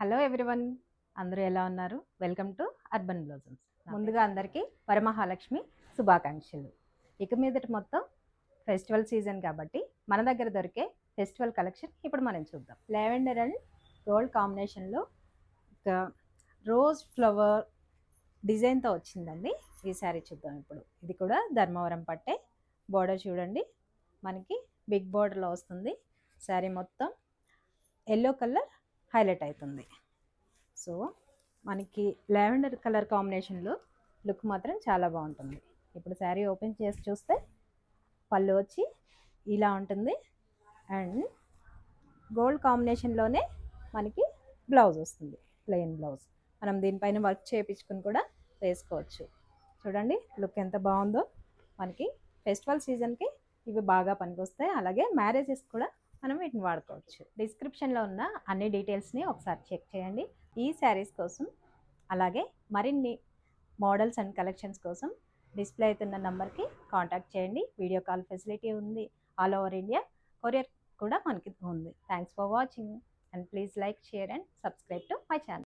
Hello everyone, అందరూ ఎలా ఉన్నారు? Welcome to urban బ్లౌజమ్స్. ముందుగా అందరికీ వరమహాలక్ష్మి శుభాకాంక్షలు. ఇక మీదట మొత్తం ఫెస్టివల్ సీజన్ కాబట్టి మన దగ్గర దొరికే ఫెస్టివల్ కలెక్షన్ ఇప్పుడు మనం చూద్దాం. లావెండర్ అండ్ గోల్డ్ కాంబినేషన్లో ఒక రోజ్ ఫ్లవర్ డిజైన్తో వచ్చిందండి ఈ శారీ. చూద్దాం ఇప్పుడు. ఇది కూడా ధర్మవరం పట్టే. బోర్డర్ చూడండి, మనకి బిగ్ బోర్డర్లో వస్తుంది. శారీ మొత్తం ఎల్లో కలర్ హైలైట్ అవుతుంది. సో మనకి లావెండర్ కలర్ కాంబినేషన్లో లుక్ మాత్రం చాలా బాగుంటుంది. ఇప్పుడు శారీ ఓపెన్ చేసి చూస్తే పళ్ళు వచ్చి ఇలా ఉంటుంది అండ్ గోల్డ్ కాంబినేషన్లోనే మనకి బ్లౌజ్ వస్తుంది, ప్లెయిన్ బ్లౌజ్. మనం దీనిపైన వర్క్ చేయించుకుని కూడా వేసుకోవచ్చు. చూడండి లుక్ ఎంత బాగుందో. మనకి ఫెస్టివల్ సీజన్కి ఇవి బాగా పనికొస్తాయి. అలాగే మ్యారేజెస్ కూడా మనం వీటిని వాడుకోవచ్చు. డిస్క్రిప్షన్లో ఉన్న అన్ని డీటెయిల్స్ని ఒకసారి చెక్ చేయండి. ఈ శారీస్ కోసం అలాగే మరిన్ని మోడల్స్ అండ్ కలెక్షన్స్ కోసం డిస్ప్లే అవుతున్న నెంబర్కి కాంటాక్ట్ చేయండి. వీడియో కాల్ ఫెసిలిటీ ఉంది. ఆల్ ఓవర్ ఇండియా కొరియర్ కూడా మనకి ఉంది. Thanks for watching and please like, share and subscribe to my channel.